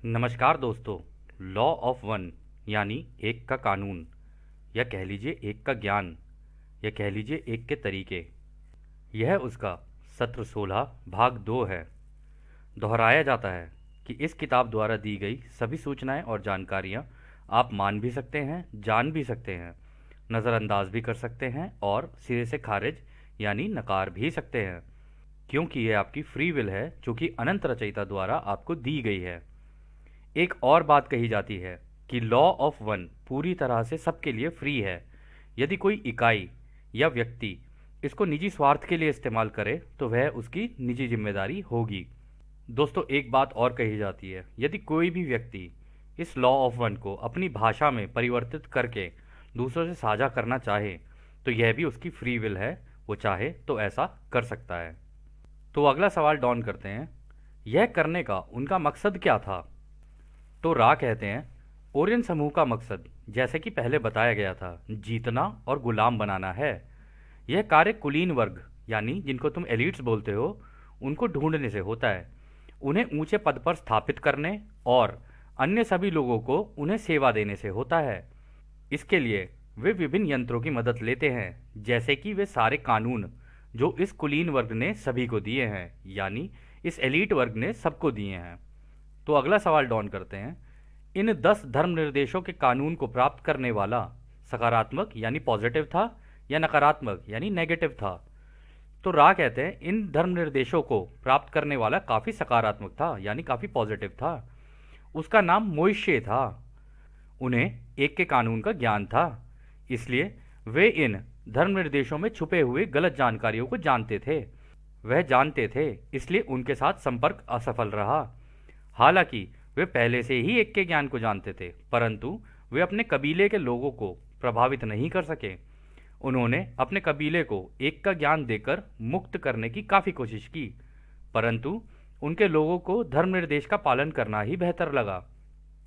नमस्कार दोस्तों। Law of one यानी एक का कानून, या कह लीजिए एक का ज्ञान, या कह लीजिए एक के तरीके, यह उसका सत्र 16 भाग 2 है। दोहराया जाता है कि इस किताब द्वारा दी गई सभी सूचनाएं और जानकारियां आप मान भी सकते हैं, जान भी सकते हैं, नज़रअंदाज भी कर सकते हैं और सिरे से खारिज यानी नकार भी सकते हैं, क्योंकि यह आपकी फ्री विल है जो कि अनंत रचयिता द्वारा आपको दी गई है। एक और बात कही जाती है कि लॉ ऑफ वन पूरी तरह से सबके लिए फ्री है। यदि कोई इकाई या व्यक्ति इसको निजी स्वार्थ के लिए इस्तेमाल करे तो वह उसकी निजी जिम्मेदारी होगी। दोस्तों, एक बात और कही जाती है, यदि कोई भी व्यक्ति इस लॉ ऑफ वन को अपनी भाषा में परिवर्तित करके दूसरों से साझा करना चाहे तो यह भी उसकी फ्री विल है। वो चाहे तो ऐसा कर सकता है। तो अगला सवाल डॉन करते हैं, यह करने का उनका मकसद क्या था? तो रा कहते हैं, ओरियन समूह का मकसद जैसे कि पहले बताया गया था, जीतना और गुलाम बनाना है। यह कार्य कुलीन वर्ग यानी जिनको तुम एलिट्स बोलते हो उनको ढूंढने से होता है, उन्हें ऊंचे पद पर स्थापित करने और अन्य सभी लोगों को उन्हें सेवा देने से होता है। इसके लिए वे विभिन्न यंत्रों की मदद लेते हैं, जैसे कि वे सारे कानून जो इस कुलीन वर्ग ने सभी को दिए हैं, यानी इस एलीट वर्ग ने सबको दिए हैं। तो अगला सवाल डॉन करते हैं, इन 10 धर्म निर्देशों के कानून को प्राप्त करने वाला सकारात्मक यानी पॉजिटिव था या नकारात्मक यानी नेगेटिव था? तो रा कहते हैं, इन धर्म निर्देशों को प्राप्त करने वाला काफी सकारात्मक था यानी काफी पॉजिटिव था। उसका नाम मोइशे था। उन्हें एक के कानून का ज्ञान था, इसलिए वे इन धर्म निर्देशों में छुपे हुए गलत जानकारियों को जानते थे। वह जानते थे, इसलिए उनके साथ संपर्क असफल रहा। हालांकि वे पहले से ही एक के ज्ञान को जानते थे, परंतु वे अपने कबीले के लोगों को प्रभावित नहीं कर सके। उन्होंने अपने कबीले को एक का ज्ञान देकर मुक्त करने की काफी कोशिश की, परंतु उनके लोगों को धर्म निर्देश का पालन करना ही बेहतर लगा।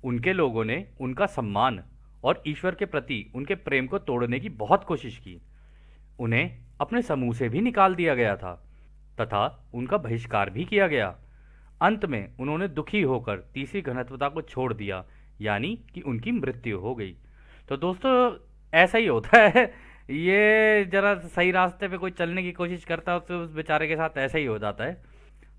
उनके लोगों ने उनका सम्मान और ईश्वर के प्रति उनके प्रेम को तोड़ने की बहुत कोशिश की। उन्हें अपने समूह से भी निकाल दिया गया था तथा उनका बहिष्कार भी किया गया। अंत में उन्होंने दुखी होकर तीसरी घनत्वता को छोड़ दिया, यानी कि उनकी मृत्यु हो गई। तो दोस्तों, ऐसा ही होता है। ये जरा सही रास्ते पे कोई चलने की कोशिश करता है तो उस बेचारे के साथ ऐसा ही हो जाता है।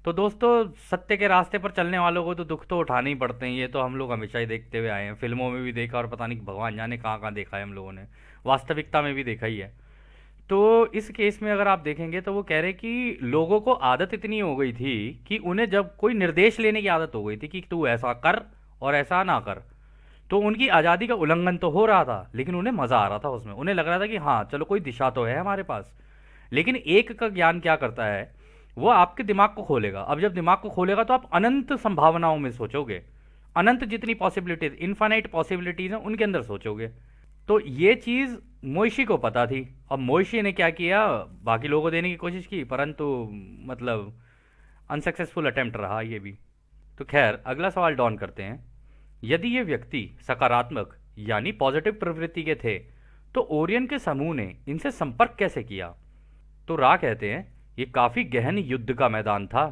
तो दोस्तों, सत्य के रास्ते पर चलने वालों को तो दुख तो उठाने ही पड़ते हैं। ये तो हम लोग हमेशा ही देखते हुए आए हैं, फिल्मों में भी देखा और पता नहीं भगवान जाने कहाँ कहाँ देखा है हम लोगों ने, वास्तविकता में भी देखा ही है। तो इस केस में अगर आप देखेंगे तो वो कह रहे कि लोगों को आदत इतनी हो गई थी कि उन्हें जब कोई निर्देश लेने की आदत हो गई थी कि तू ऐसा कर और ऐसा ना कर, तो उनकी आज़ादी का उल्लंघन तो हो रहा था, लेकिन उन्हें मज़ा आ रहा था उसमें। उन्हें लग रहा था कि हाँ चलो, कोई दिशा तो है हमारे पास। लेकिन एक का ज्ञान क्या करता है, वो आपके दिमाग को खोलेगा। अब जब दिमाग को खोलेगा तो आप अनंत संभावनाओं में सोचोगे, अनंत जितनी पॉसिबिलिटीज, इनफाइनाइट पॉसिबिलिटीज हैं उनके अंदर सोचोगे। तो ये चीज़ मोइशी को पता थी। अब मोइशी ने क्या किया, बाकी लोगों को देने की कोशिश की, परंतु मतलब अनसक्सेसफुल अटेम्प्ट रहा ये भी। तो खैर, अगला सवाल डॉन करते हैं, यदि ये व्यक्ति सकारात्मक यानी पॉजिटिव प्रवृत्ति के थे तो ओरियन के समूह ने इनसे संपर्क कैसे किया? तो रा कहते हैं, ये काफी गहन युद्ध का मैदान था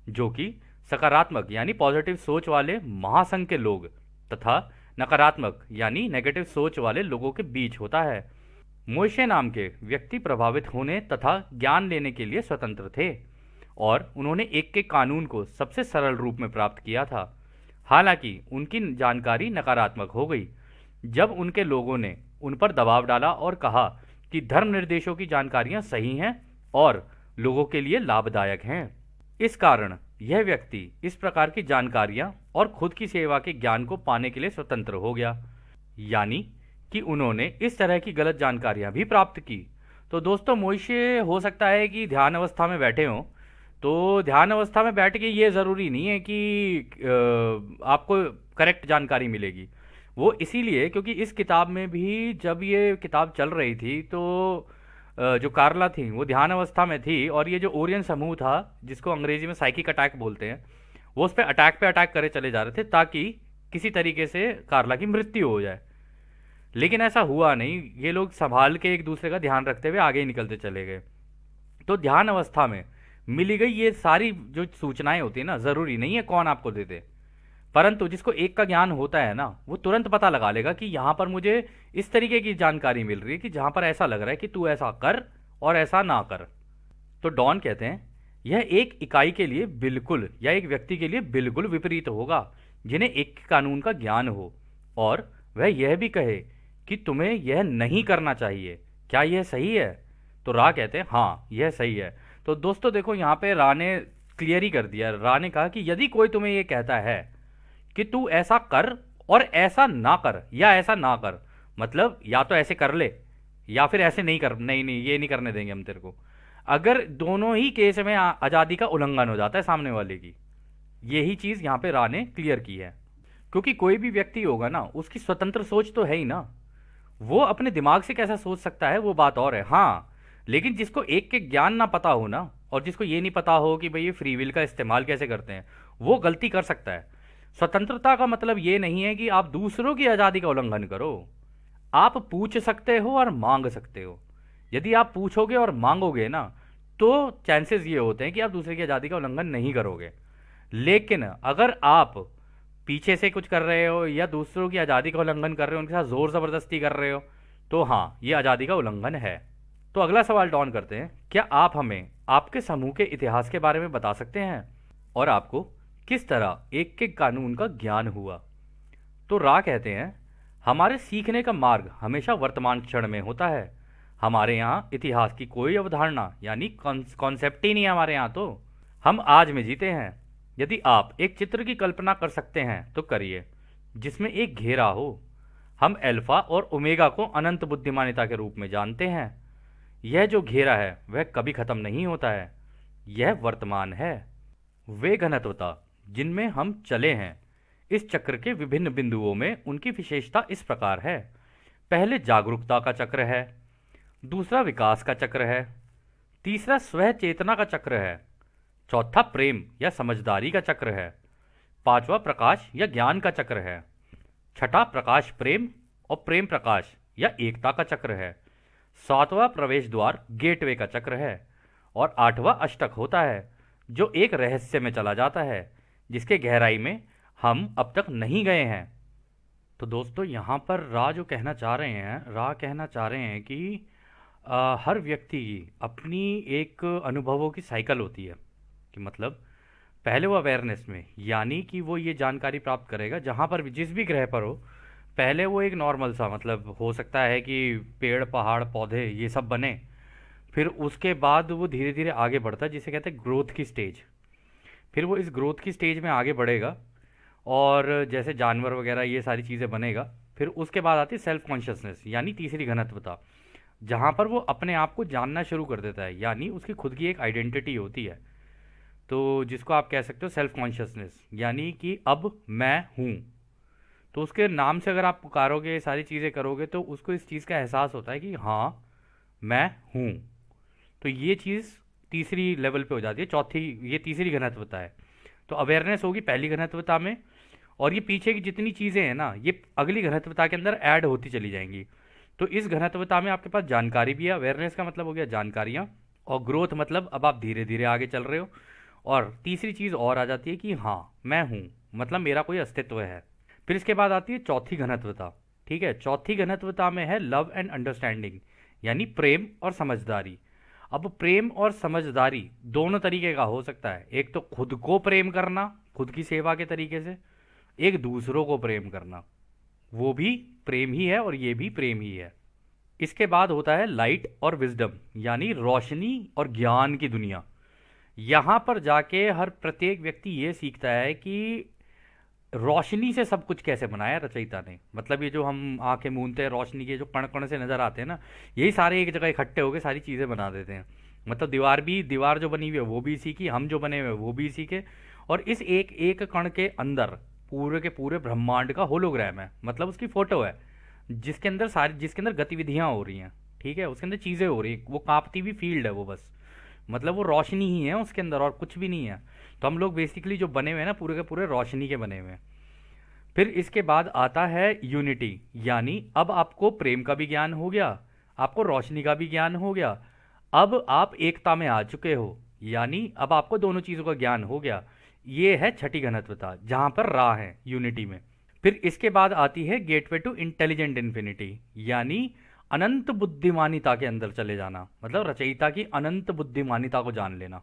जो कि सकारात्मक यानी पॉजिटिव सोच वाले महासंघ के लोग तथा नकारात्मक यानी नेगेटिव सोच वाले लोगों के बीच होता है। मोइशे नाम के व्यक्ति प्रभावित होने तथा ज्ञान लेने के लिए स्वतंत्र थे और उन्होंने एक के कानून को सबसे सरल रूप में प्राप्त किया था। हालांकि उनकी जानकारी नकारात्मक हो गई जब उनके लोगों ने उन पर दबाव डाला और कहा कि धर्म निर्देशों की जानकारियां सही हैं और लोगों के लिए लाभदायक हैं। इस कारण यह व्यक्ति इस प्रकार की जानकारियां और खुद की सेवा के ज्ञान को पाने के लिए स्वतंत्र हो गया, यानी कि उन्होंने इस तरह की गलत जानकारियां भी प्राप्त की। तो दोस्तों, मोइशे हो सकता है कि ध्यान अवस्था में बैठे हों, तो ध्यान अवस्था में बैठ के ये ज़रूरी नहीं है कि आपको करेक्ट जानकारी मिलेगी। वो इसीलिए क्योंकि इस किताब में भी जब ये किताब चल रही थी तो जो कार्ला थी वो ध्यान अवस्था में थी और ये जो ओरियन समूह था जिसको अंग्रेजी में साइकिक अटैक बोलते हैं, वो उस पर अटैक पे अटैक करे चले जा रहे थे ताकि किसी तरीके से कार्ला की मृत्यु हो जाए। लेकिन ऐसा हुआ नहीं, ये लोग संभाल के एक दूसरे का ध्यान रखते हुए आगे ही निकलते चले गए। तो ध्यान अवस्था में मिली गई ये सारी जो सूचनाएं होती है ना, ज़रूरी नहीं है कौन आपको दे दे, परंतु जिसको एक का ज्ञान होता है ना, वो तुरंत पता लगा लेगा कि यहाँ पर मुझे इस तरीके की जानकारी मिल रही है कि जहाँ पर ऐसा लग रहा है कि तू ऐसा कर और ऐसा ना कर। तो डॉन कहते हैं यह एक इकाई के लिए बिल्कुल या एक व्यक्ति के लिए बिल्कुल विपरीत होगा जिन्हें एक कानून का ज्ञान हो और वह यह भी कहे कि तुम्हें यह नहीं करना चाहिए। क्या यह सही है? तो रा कहते हैं हाँ यह सही है। तो दोस्तों देखो, यहाँ पे रा ने क्लियर ही कर दिया। रा ने कहा कि यदि कोई तुम्हें यह कहता है कि तू ऐसा कर और ऐसा ना कर या ऐसा ना कर, मतलब या तो ऐसे कर ले या फिर ऐसे नहीं कर, नहीं नहीं ये नहीं करने देंगे हम तेरे को। अगर दोनों ही केस में आज़ादी का उल्लंघन हो जाता है सामने वाले की, यही चीज़ यहाँ पे रा ने क्लियर की है। क्योंकि कोई भी व्यक्ति होगा ना, उसकी स्वतंत्र सोच तो है ही ना, वो अपने दिमाग से कैसा सोच सकता है वो बात और है। हाँ, लेकिन जिसको एक के ज्ञान ना पता हो ना, और जिसको ये नहीं पता हो कि भाई ये फ्री विल का इस्तेमाल कैसे करते हैं, वो गलती कर सकता है। स्वतंत्रता का मतलब ये नहीं है कि आप दूसरों की आज़ादी का उल्लंघन करो। आप पूछ सकते हो और मांग सकते हो। यदि आप पूछोगे और मांगोगे ना, तो चांसेस ये होते हैं कि आप दूसरे की आज़ादी का उल्लंघन नहीं करोगे। लेकिन अगर आप पीछे से कुछ कर रहे हो या दूसरों की आज़ादी का उल्लंघन कर रहे हो, उनके साथ ज़ोर ज़बरदस्ती कर रहे हो, तो हाँ, ये आज़ादी का उल्लंघन है। तो अगला सवाल डॉन करते हैं, क्या आप हमें आपके समूह के इतिहास के बारे में बता सकते हैं और आपको किस तरह एक के कानून का ज्ञान हुआ? तो रा कहते हैं हमारे सीखने का मार्ग हमेशा वर्तमान क्षण में होता है। हमारे यहाँ इतिहास की कोई अवधारणा यानी कॉन्सेप्ट ही नहीं है हमारे यहाँ। तो हम आज में जीते हैं। यदि आप एक चित्र की कल्पना कर सकते हैं तो करिए, जिसमें एक घेरा हो। हम अल्फा और ओमेगा को अनंत बुद्धिमानिता के रूप में जानते हैं। यह जो घेरा है वह कभी खत्म नहीं होता है। यह वर्तमान है। वे घनत्वता जिनमें हम चले हैं, इस चक्र के विभिन्न बिंदुओं में उनकी विशेषता इस प्रकार है। पहले जागरूकता का चक्र है, दूसरा विकास का चक्र है, तीसरा स्वह चेतना का चक्र है, चौथा प्रेम या समझदारी का चक्र है, पांचवा प्रकाश या ज्ञान का चक्र है, छठा प्रकाश प्रेम और प्रेम प्रकाश या एकता का चक्र है, सातवां प्रवेश द्वार गेटवे का चक्र है, और आठवां अष्टक होता है जो एक रहस्य में चला जाता है जिसके गहराई में हम अब तक नहीं गए हैं। तो दोस्तों यहाँ पर रा जो कहना चाह रहे हैं, रा कहना चाह रहे हैं कि हर व्यक्ति की अपनी एक अनुभवों की साइकिल होती है। कि मतलब पहले वो अवेयरनेस में, यानी कि वो ये जानकारी प्राप्त करेगा जहाँ पर भी जिस भी ग्रह पर हो। पहले वो एक नॉर्मल सा, मतलब हो सकता है कि पेड़ पहाड़ पौधे ये सब बने, फिर उसके बाद वो धीरे धीरे आगे बढ़ता है जिसे कहते हैं ग्रोथ की स्टेज। फिर वो इस ग्रोथ की स्टेज में आगे बढ़ेगा और जैसे जानवर वगैरह ये सारी चीज़ें बनेगा। फिर उसके बाद आती है सेल्फ कॉन्शियसनेस यानी तीसरी घनत्वता, जहाँ पर वो अपने आप को जानना शुरू कर देता है, यानी उसकी खुद की एक आइडेंटिटी होती है। तो जिसको आप कह सकते हो सेल्फ कॉन्शियसनेस, यानी कि अब मैं हूँ। तो उसके नाम से अगर आप पुकारोगे, सारी चीज़ें करोगे, तो उसको इस चीज़ का एहसास होता है कि हाँ मैं हूँ। तो ये चीज़ तीसरी लेवल पे हो जाती है, चौथी, ये तीसरी घनत्वता है। तो अवेयरनेस होगी पहली घनत्वता में, और ये पीछे की जितनी चीज़ें हैं ना, ये अगली घनत्वता के अंदर ऐड होती चली जाएंगी। तो इस घनत्वता में आपके पास जानकारी भी है। अवेयरनेस का मतलब हो गया जानकारियाँ, और ग्रोथ मतलब अब आप धीरे धीरे आगे चल रहे हो। और तीसरी चीज़ और आ जाती है कि हाँ मैं हूँ, मतलब मेरा कोई अस्तित्व है। फिर इसके बाद आती है चौथी घनत्वता। ठीक है, चौथी घनत्वता में है लव एंड अंडरस्टैंडिंग, यानी प्रेम और समझदारी। अब प्रेम और समझदारी दोनों तरीके का हो सकता है। एक तो खुद को प्रेम करना, खुद की सेवा के तरीके से, एक दूसरों को प्रेम करना, वो भी प्रेम ही है और ये भी प्रेम ही है। इसके बाद होता है लाइट और विजडम, यानी रोशनी और ज्ञान की दुनिया। यहाँ पर जाके हर प्रत्येक व्यक्ति ये सीखता है कि रोशनी से सब कुछ कैसे बनाया रचयिता ने। मतलब ये जो हम आंखें मूंदते हैं, रोशनी के जो कण कण से नजर आते हैं ना, यही सारे एक जगह इकट्ठे होकर सारी चीज़ें बना देते हैं। मतलब दीवार जो बनी हुई है वो भी इसी की, हम जो बने हुए हैं वो भी इसी के। और इस एक एक कण के अंदर पूरे के पूरे ब्रह्मांड का होलोग्राम है, मतलब उसकी फोटो है, जिसके अंदर गतिविधियां हो रही हैं। ठीक है, उसके अंदर चीज़ें हो रही हैं, वो कांपती हुई फील्ड है वो, बस मतलब वो रोशनी ही है उसके अंदर और कुछ भी नहीं है। तो हम लोग बेसिकली जो बने हुए हैं ना, पूरे के पूरे रोशनी के बने हुए हैं। फिर इसके बाद आता है यूनिटी, यानी अब आपको प्रेम का भी ज्ञान हो गया, आपको रोशनी का भी ज्ञान हो गया, अब आप एकता में आ चुके हो, यानी अब आपको दोनों चीज़ों का ज्ञान हो गया। ये है छठी घनत्वता जहां पर रा है यूनिटी में। फिर इसके बाद आती है गेटवे टू इंटेलिजेंट इन्फिनिटी, यानी अनंत बुद्धिमानिता के अंदर चले जाना, मतलब रचयिता की अनंत बुद्धिमानिता को जान लेना।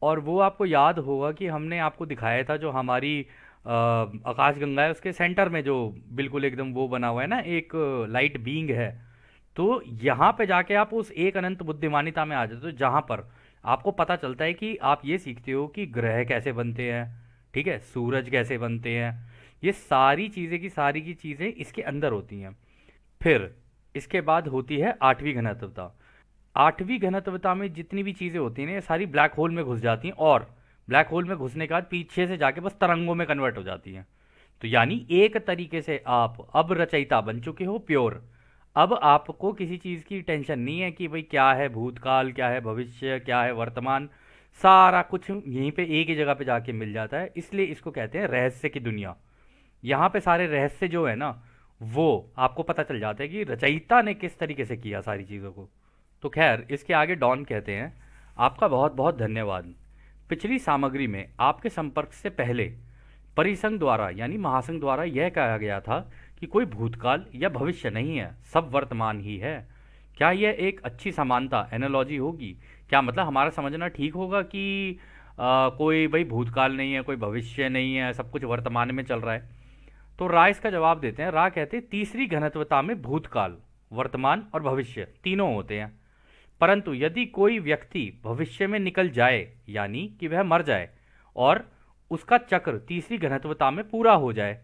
और वो आपको याद होगा कि हमने आपको दिखाया था जो हमारी आकाशगंगा है उसके सेंटर में जो बिल्कुल एकदम वो बना हुआ है ना, एक लाइट बीइंग है। तो यहाँ पे जाके आप उस एक अनंत बुद्धिमानिता में आ जाते हो जहाँ पर आपको पता चलता है कि आप ये सीखते हो कि ग्रह कैसे बनते हैं, ठीक है, सूरज कैसे बनते हैं, ये सारी चीज़ें की चीज़ें इसके अंदर होती हैं। फिर इसके बाद होती है आठवीं घनत्वता। आठवीं घनत्वता में जितनी भी चीज़ें होती हैं ना, ये सारी ब्लैक होल में घुस जाती हैं, और ब्लैक होल में घुसने के बाद पीछे से जाके बस तरंगों में कन्वर्ट हो जाती हैं। तो यानी एक तरीके से आप अब रचयिता बन चुके हो, प्योर। अब आपको किसी चीज़ की टेंशन नहीं है कि भाई क्या है भूतकाल, क्या है भविष्य, क्या है वर्तमान, सारा कुछ यहीं पे एक ही जगह पे जाके मिल जाता है। इसलिए इसको कहते हैं रहस्य की दुनिया। यहाँ पे सारे रहस्य जो है ना, वो आपको पता चल जाता है कि रचयिता ने किस तरीके से किया सारी चीज़ों को। तो खैर इसके आगे डॉन कहते हैं, आपका बहुत बहुत धन्यवाद। पिछली सामग्री में आपके संपर्क से पहले परिसंघ द्वारा यानी महासंघ द्वारा यह कहा गया था कि कोई भूतकाल या भविष्य नहीं है, सब वर्तमान ही है। क्या यह एक अच्छी समानता एनालॉजी होगी? क्या मतलब हमारा समझना ठीक होगा कि कोई भाई भूतकाल नहीं है, कोई भविष्य नहीं है, सब कुछ वर्तमान में चल रहा है? तो रा इसका जवाब देते हैं, रा कहते हैं तीसरी घनत्वता में भूतकाल, वर्तमान और भविष्य तीनों होते हैं। परंतु यदि कोई व्यक्ति भविष्य में निकल जाए, यानी कि वह मर जाए और उसका चक्र तीसरी घनत्वता में पूरा हो जाए,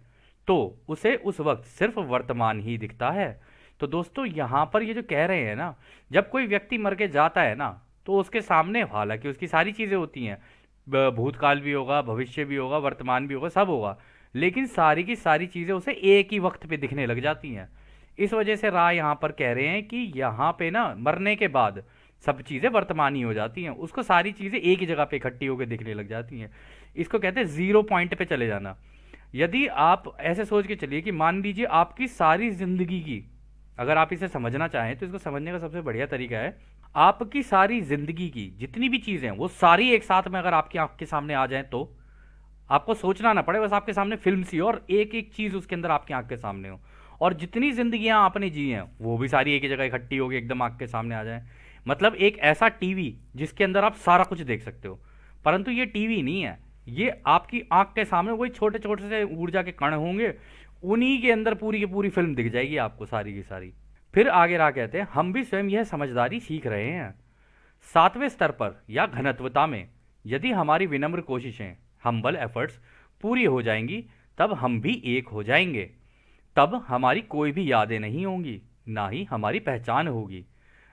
तो उसे उस वक्त सिर्फ वर्तमान ही दिखता है। तो दोस्तों यहाँ पर ये जो कह रहे हैं ना, जब कोई व्यक्ति मर के जाता है ना, तो उसके सामने हालांकि उसकी सारी चीज़ें होती हैं, भूतकाल भी होगा, भविष्य भी होगा, वर्तमान भी होगा, सब होगा, लेकिन सारी की सारी चीज़ें उसे एक ही वक्त पे दिखने लग जाती हैं। इस वजह से राय यहाँ पर कह रहे हैं कि यहाँ पे ना मरने के बाद सब चीज़ें वर्तमान ही हो जाती हैं, उसको सारी चीज़ें एक ही जगह पे इकट्ठी होकर दिखने लग जाती हैं। इसको कहते हैं जीरो पॉइंट पे चले जाना। यदि आप ऐसे सोच के चलिए कि मान लीजिए आपकी सारी जिंदगी की, अगर आप इसे समझना चाहें तो इसको समझने का सबसे बढ़िया तरीका है, आपकी सारी जिंदगी की जितनी भी चीज़ें हैं वो सारी एक साथ में अगर आपकी आंख के सामने आ जाएं, तो आपको सोचना ना पड़े, बस आपके सामने फिल्म सी हो और एक एक चीज़ उसके अंदर आपकी आंख के सामने हो, और जितनी जिंदगियां आपने जी हैं वो भी सारी एक ही जगह इकट्ठी होगी एकदम आंख के सामने आ जाए। मतलब एक ऐसा टीवी जिसके अंदर आप सारा कुछ देख सकते हो, परंतु ये टीवी नहीं है, ये आपकी आंख के सामने वही छोटे छोटे से ऊर्जा के कण होंगे, उन्हीं के अंदर पूरी की पूरी फिल्म दिख जाएगी आपको सारी की सारी। फिर आगे रहा कहते हैं, हम भी स्वयं यह समझदारी सीख रहे हैं। सातवें स्तर पर या घनत्वता में यदि हमारी विनम्र कोशिशें, हम्बल एफर्ट्स पूरी हो जाएंगी, तब हम भी एक हो जाएंगे। तब हमारी कोई भी यादें नहीं होंगी, ना ही हमारी पहचान होगी,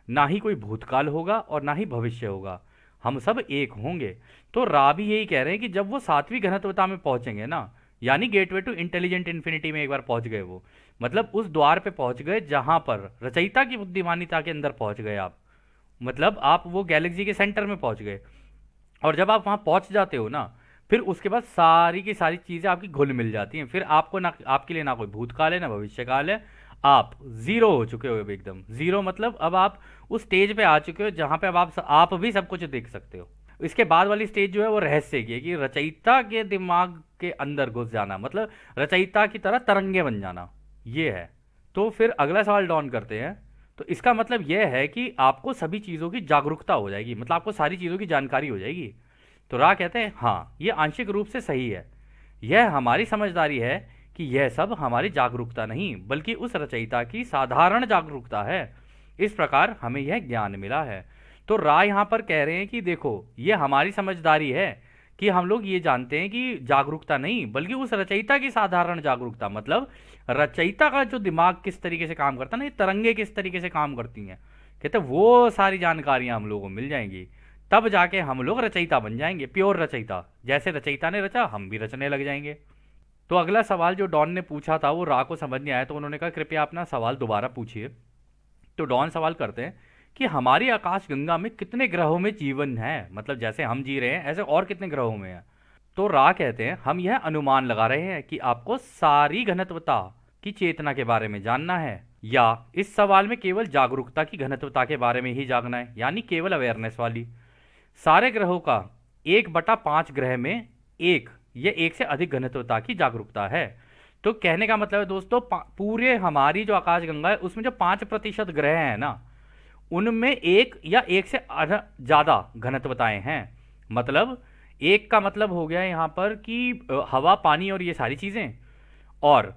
ना ही कोई भूतकाल होगा और ना ही भविष्य होगा, हम सब एक होंगे। तो रा भी यही कह रहे हैं कि जब वो सातवीं घनत्वता में पहुंचेंगे ना, यानी गेटवे टू इंटेलिजेंट इन्फिनिटी में एक बार पहुंच गए वो, मतलब उस द्वार पे पहुंच गए जहां पर रचयिता की बुद्धिमानिता के अंदर पहुंच गए आप, मतलब आप वो गैलेक्सी के सेंटर में पहुंच गए। और जब आप वहां पहुंच जाते हो ना, फिर उसके बाद सारी की सारी चीज़ें आपकी घुल मिल जाती हैं, फिर आपको ना, आपके लिए ना कोई भूतकाल है ना भविष्यकाल है, आप जीरो हो चुके हो, अब एकदम जीरो, मतलब अब आप उस स्टेज पे आ चुके हो जहां पे अब आप भी सब कुछ देख सकते हो। इसके बाद वाली स्टेज जो है वो रहस्य की है, कि रचयिता के दिमाग के अंदर घुस जाना, मतलब रचयिता की तरह तरंगे बन जाना, ये है। तो फिर अगला सवाल डॉन करते हैं, तो इसका मतलब यह है कि आपको सभी चीज़ों की जागरूकता हो जाएगी, मतलब आपको सारी चीज़ों की जानकारी हो जाएगी। तो रा कहते हैं, हाँ ये आंशिक रूप से सही है, यह हमारी समझदारी है कि यह सब हमारी जागरूकता नहीं बल्कि उस रचयिता की साधारण जागरूकता है, इस प्रकार हमें यह ज्ञान मिला है। तो रा यहाँ पर कह रहे हैं कि देखो यह हमारी समझदारी है कि हम लोग ये जानते हैं कि जागरूकता नहीं बल्कि उस रचयिता की साधारण जागरूकता, मतलब रचयिता का जो दिमाग किस तरीके से काम करता है ना, ये तरंगे किस तरीके से काम करती हैं, कहते हैं वो सारी जानकारियां हम लोगों को मिल जाएंगी, तब जाके हम लोग रचयिता बन जाएंगे, प्योर रचयिता, जैसे रचयिता ने रचा हम भी रचने लग जाएंगे। तो अगला सवाल जो डॉन ने पूछा था वो रा को समझ नहीं आया, तो उन्होंने कहा कृपया अपना सवाल दोबारा पूछिए। तो डॉन सवाल करते हैं कि हमारी आकाश गंगा में कितने ग्रहों में जीवन है, मतलब जैसे हम जी रहे हैं ऐसे और कितने ग्रहों में है। तो रा कहते हैं, हम यह अनुमान लगा रहे हैं कि आपको सारी घनत्वता की चेतना के बारे में जानना है, या इस सवाल में केवल जागरूकता की घनत्वता के बारे में ही जानना है, यानी केवल अवेयरनेस वाली। सारे ग्रहों का 1/5 ग्रह में एक ये एक से अधिक घनत्वता की जागरूकता है। तो कहने का मतलब है दोस्तों, पूरे हमारी जो आकाशगंगा है उसमें जो 5% ग्रह हैं ना, उनमें एक या एक से ज्यादा घनत्वताएं हैं। मतलब एक का मतलब हो गया यहाँ पर कि हवा, पानी और ये सारी चीजें, और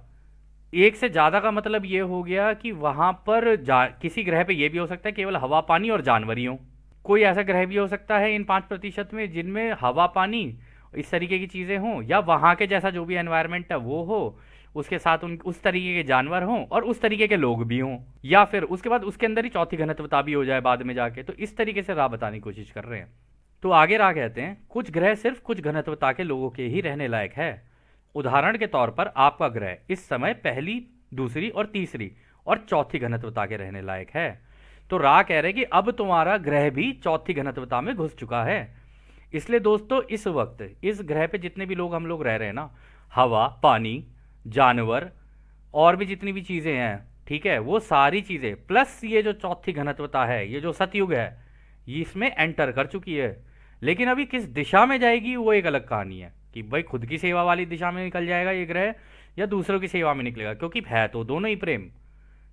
एक से ज्यादा का मतलब ये हो गया कि वहां पर किसी ग्रह पे ये भी हो सकता है केवल हवा, पानी और जानवर ही हो। कोई ऐसा ग्रह भी हो सकता है इन 5% में जिनमें हवा, पानी, इस तरीके की चीजें हों, या वहां के जैसा जो भी एनवायरनमेंट है वो हो, उसके साथ उन उस तरीके के जानवर हों और उस तरीके के लोग भी हों, या फिर उसके बाद उसके अंदर ही चौथी घनत्वता भी हो जाए बाद में जाके। तो इस तरीके से राह बताने की कोशिश कर रहे हैं। तो आगे राह कहते हैं, कुछ ग्रह सिर्फ कुछ घनत्वता के लोगों के ही रहने लायक है। उदाहरण के तौर पर आपका ग्रह इस समय पहली, दूसरी और तीसरी और चौथी घनत्वता के रहने लायक है। तो राह कह रहे कि अब तुम्हारा ग्रह भी चौथी घनत्वता में घुस चुका है। इसलिए दोस्तों इस वक्त इस ग्रह पे जितने भी लोग हम लोग रह रहे हैं ना, हवा, पानी, जानवर और भी जितनी भी चीजें हैं, ठीक है, वो सारी चीजें प्लस ये जो चौथी घनत्वता है, ये जो सतयुग है, ये इसमें एंटर कर चुकी है। लेकिन अभी किस दिशा में जाएगी वो एक अलग कहानी है, कि भाई खुद की सेवा वाली दिशा में निकल जाएगा ये ग्रह या दूसरों की सेवा में निकलेगा, क्योंकि है तो दोनों ही प्रेम।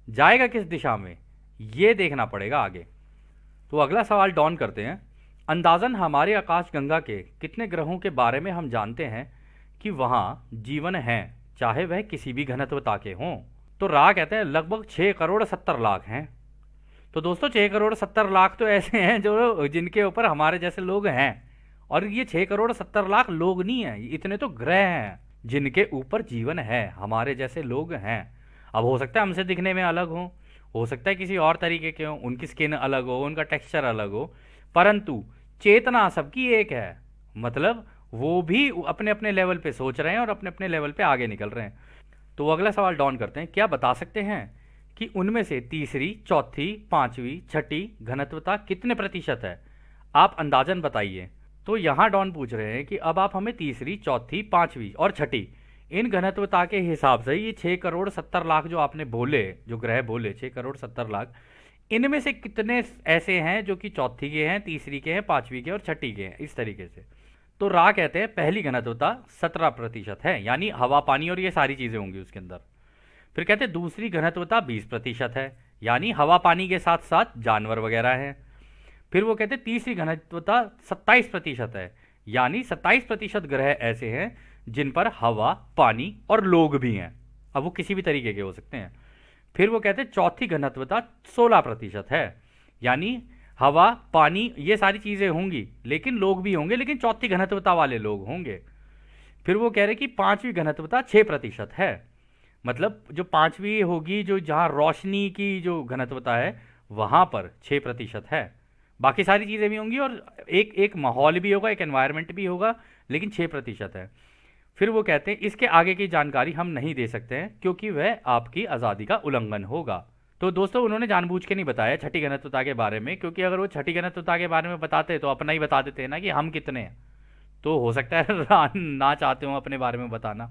जाएगा किस दिशा में ये देखना पड़ेगा आगे। तो अगला सवाल डॉन करते हैं, अंदाजन हमारे आकाशगंगा के कितने ग्रहों के बारे में हम जानते हैं कि वहां जीवन है, चाहे वह किसी भी घनत्वता के हों। तो राह कहते हैं लगभग 6 करोड़ 70 लाख हैं। तो दोस्तों 6 करोड़ 70 लाख तो ऐसे हैं जो जिनके ऊपर हमारे जैसे लोग हैं, और ये 6 करोड़ 70 लाख लोग नहीं है, इतने तो ग्रह हैं जिनके ऊपर जीवन है, हमारे जैसे लोग हैं। अब हो सकता है हमसे दिखने में अलग हो सकता है किसी और तरीके के हो, उनकी स्किन अलग हो, उनका टेक्सचर अलग हो, परंतु चेतना सबकी एक है। मतलब वो भी अपने अपने लेवल पे सोच रहे हैं और अपने अपने लेवल पे आगे निकल रहे हैं। तो अगला सवाल डॉन करते हैं, क्या बता सकते हैं कि उनमें से तीसरी, चौथी, पांचवी, छठी घनत्वता कितने प्रतिशत है? आप अंदाजन बताइए। तो यहां डॉन पूछ रहे हैं कि अब आप हमें तीसरी, चौथी, पांचवी और छठी इन घनत्वता के हिसाब से ये 6 करोड़ 70 लाख जो आपने बोले, जो ग्रह बोले 6 करोड़ 70 लाख, इनमें से कितने ऐसे हैं जो कि चौथी के हैं, तीसरी के हैं, पांचवी के और छठी के हैं, इस तरीके से। तो राह कहते हैं पहली घनत्वता 17% है, यानी हवा, पानी और ये सारी चीजें होंगी उसके अंदर। फिर कहते हैं दूसरी घनत्वता 20% है, यानी हवा, पानी के साथ साथ जानवर वगैरह हैं। फिर वो कहते हैं तीसरी घनत्वता 27% है, यानी 27% ग्रह ऐसे हैं जिन पर हवा, पानी और लोग भी हैं। अब वो किसी भी तरीके के हो सकते हैं। फिर वो कहते हैं चौथी घनत्वता 16% है, यानी हवा, पानी ये सारी चीजें होंगी लेकिन लोग भी होंगे, लेकिन चौथी घनत्वता वाले लोग होंगे। फिर वो कह रहे कि पांचवी घनत्वता 6% है, मतलब जो पांचवी होगी, जो जहां रोशनी की जो घनत्वता है वहां पर 6% है। बाकी सारी चीजें भी होंगी और एक एक माहौल भी होगा, एक एनवायरनमेंट भी होगा, लेकिन 6% है। फिर वो कहते हैं इसके आगे की जानकारी हम नहीं दे सकते हैं क्योंकि वह आपकी आज़ादी का उल्लंघन होगा। तो दोस्तों उन्होंने जानबूझ के नहीं बताया छठी घनत्वता के बारे में, क्योंकि अगर वो छठी घनत्वता के बारे में बताते तो अपना ही बता देते हैं ना कि हम कितने हैं। तो हो सकता है ना चाहते हो अपने बारे में बताना।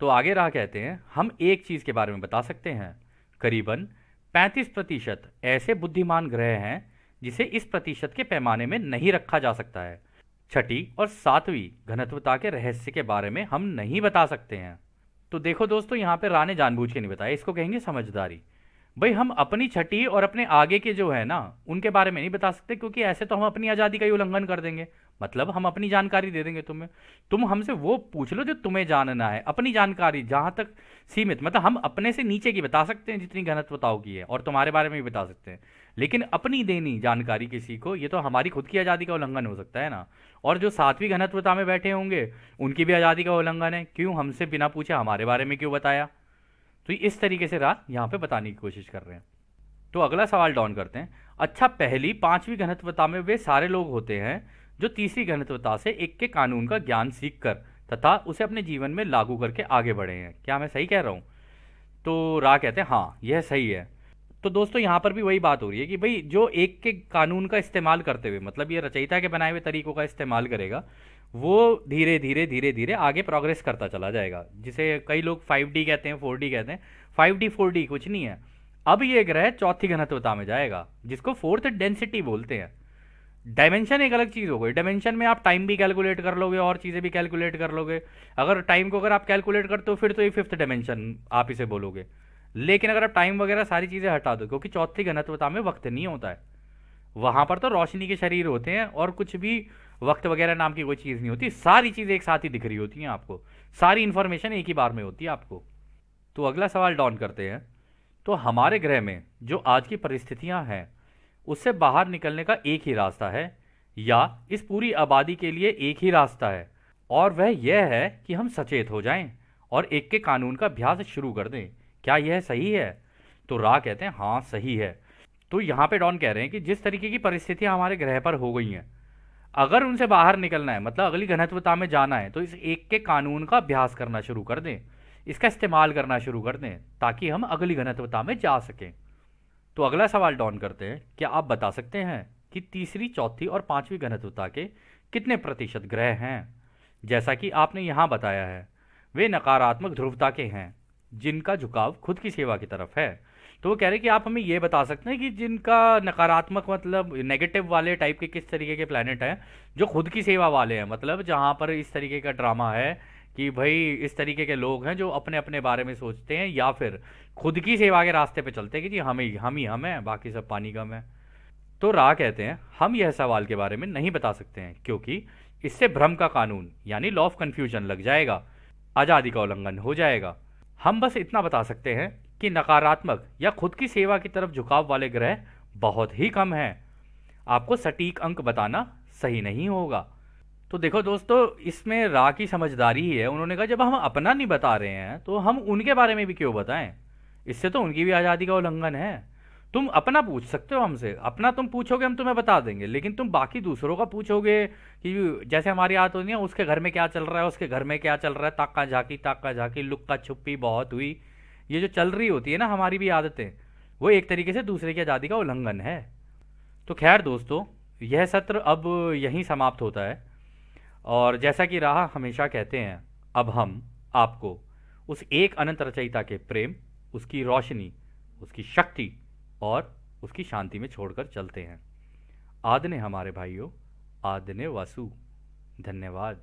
तो आगे राह कहते हैं हम एक चीज़ के बारे में बता सकते हैं, करीबन 35% ऐसे बुद्धिमान ग्रह हैं जिसे इस प्रतिशत के पैमाने में नहीं रखा जा सकता है। छठी और सातवीं घनत्वता के रहस्य के बारे में हम नहीं बता सकते हैं। तो देखो दोस्तों यहाँ पे राह ने जानबूझ के नहीं बताया, इसको कहेंगे समझदारी। भाई हम अपनी छठी और अपने आगे के जो है ना उनके बारे में नहीं बता सकते, क्योंकि ऐसे तो हम अपनी आज़ादी का ही उल्लंघन कर देंगे। मतलब हम अपनी जानकारी दे देंगे तुम्हें, तुम हमसे वो पूछ लो जो तुम्हें जानना है, अपनी जानकारी जहां तक सीमित। मतलब हम अपने से नीचे की बता सकते हैं जितनी घनत्वताओं की है, और तुम्हारे बारे में भी बता सकते हैं, लेकिन अपनी देनी जानकारी किसी को, ये तो हमारी खुद की आज़ादी का उल्लंघन हो सकता है ना। और जो सातवीं घनत्वता में बैठे होंगे उनकी भी आज़ादी का उल्लंघन है, क्यों हमसे बिना पूछे हमारे बारे में क्यों बताया। तो इस तरीके से राह यहाँ पे बताने की कोशिश कर रहे हैं। तो अगला सवाल डाउन करते हैं, अच्छा पहली, पांचवी घनत्वता में वे सारे लोग होते हैं जो तीसरी घनत्वता से एक के कानून का ज्ञान सीखकर तथा उसे अपने जीवन में लागू करके आगे बढ़े हैं। क्या मैं सही कह रहा हूँ? तो राह कहते हैं हाँ यह सही है। तो दोस्तों यहाँ पर भी वही बात हो रही है कि भाई जो एक के कानून का इस्तेमाल करते हुए, मतलब ये रचयिता के बनाए हुए तरीकों का इस्तेमाल करेगा, वो धीरे धीरे धीरे धीरे आगे प्रोग्रेस करता चला जाएगा, जिसे कई लोग 5D कहते हैं, 4D कहते हैं। 5D 4D कुछ नहीं है। अब ये ग्रह चौथी घनत्वता में जाएगा जिसको फोर्थ डेंसिटी बोलते हैं। डायमेंशन एक अलग चीज़ हो गई। डायमेंशन में आप टाइम भी कैलकुलेट कर लोगे और चीज़ें भी कैलकुलेट कर लोगे। अगर टाइम को अगर आप कैलकुलेट करते हो फिर तो ये फिफ्थ डायमेंशन आप इसे बोलोगे। लेकिन अगर आप टाइम वगैरह सारी चीज़ें हटा दो, क्योंकि चौथी घनत्वता में वक्त नहीं होता है, वहां पर तो रोशनी के शरीर होते हैं और कुछ भी वक्त वगैरह नाम की कोई चीज़ नहीं होती। सारी चीज़ें एक साथ ही दिख रही होती हैं आपको, सारी इंफॉर्मेशन एक ही बार में होती है आपको। तो अगला सवाल डॉन करते हैं। तो हमारे ग्रह में जो आज की परिस्थितियां हैं उससे बाहर निकलने का एक ही रास्ता है, या इस पूरी आबादी के लिए एक ही रास्ता है, और वह यह है कि हम सचेत हो जाएं और एक के कानून का अभ्यास शुरू कर दें। क्या यह सही है? तो रा कहते हैं हाँ सही है। तो यहाँ पे डॉन कह रहे हैं कि जिस तरीके की परिस्थितियां हमारे ग्रह पर हो गई हैं, अगर उनसे बाहर निकलना है, मतलब अगली घनत्वता में जाना है, तो इस एक के कानून का अभ्यास करना शुरू कर दें, इसका इस्तेमाल करना शुरू कर दें, ताकि हम अगली घनत्वता में जा सकें। तो अगला सवाल डॉन करते हैं। क्या आप बता सकते हैं कि तीसरी, चौथी और पांचवी घनत्वता के कितने प्रतिशत ग्रह हैं? जैसा कि आपने यहाँ बताया है, वे नकारात्मक ध्रुवता के हैं जिनका झुकाव खुद की सेवा की तरफ है। तो वो कह रहे हैं कि आप हमें ये बता सकते हैं कि जिनका नकारात्मक मतलब नेगेटिव वाले टाइप के किस तरीके के प्लैनेट हैं, जो खुद की सेवा वाले हैं, मतलब जहाँ पर इस तरीके का ड्रामा है कि भाई इस तरीके के लोग हैं जो अपने अपने बारे में सोचते हैं, या फिर खुद की सेवा के रास्ते पे चलते हैं कि जी हम हैं, बाकी सब पानी कम है। तो रा कहते हैं हम यह सवाल के बारे में नहीं बता सकते हैं, क्योंकि इससे भ्रम का कानून यानी लॉ ऑफ कन्फ्यूजन लग जाएगा, आज़ादी का उल्लंघन हो जाएगा। हम बस इतना बता सकते हैं कि नकारात्मक या खुद की सेवा की तरफ झुकाव वाले ग्रह बहुत ही कम हैं। आपको सटीक अंक बताना सही नहीं होगा। तो देखो दोस्तों, इसमें रा की समझदारी ही है। उन्होंने कहा जब हम अपना नहीं बता रहे हैं तो हम उनके बारे में भी क्यों बताएं, इससे तो उनकी भी आज़ादी का उल्लंघन है। तुम अपना पूछ सकते हो हमसे, अपना तुम पूछोगे हम तुम्हें बता देंगे, लेकिन तुम बाकी दूसरों का पूछोगे कि जैसे हमारी आदत होती है उसके घर में क्या चल रहा है, उसके घर में क्या चल रहा है, ताका झाकी लुक्का छुपी बहुत हुई, ये जो चल रही होती है ना हमारी भी आदतें, वो एक तरीके से दूसरे की आज़ादी का उल्लंघन है। तो खैर दोस्तों, यह सत्र अब यहीं समाप्त होता है। और जैसा कि राह हमेशा कहते हैं, अब हम आपको उस एक अनंत रचयिता के प्रेम, उसकी रोशनी, उसकी शक्ति और उसकी शांति में छोड़कर चलते हैं। आदने हमारे भाइयों, आदने वासु। धन्यवाद।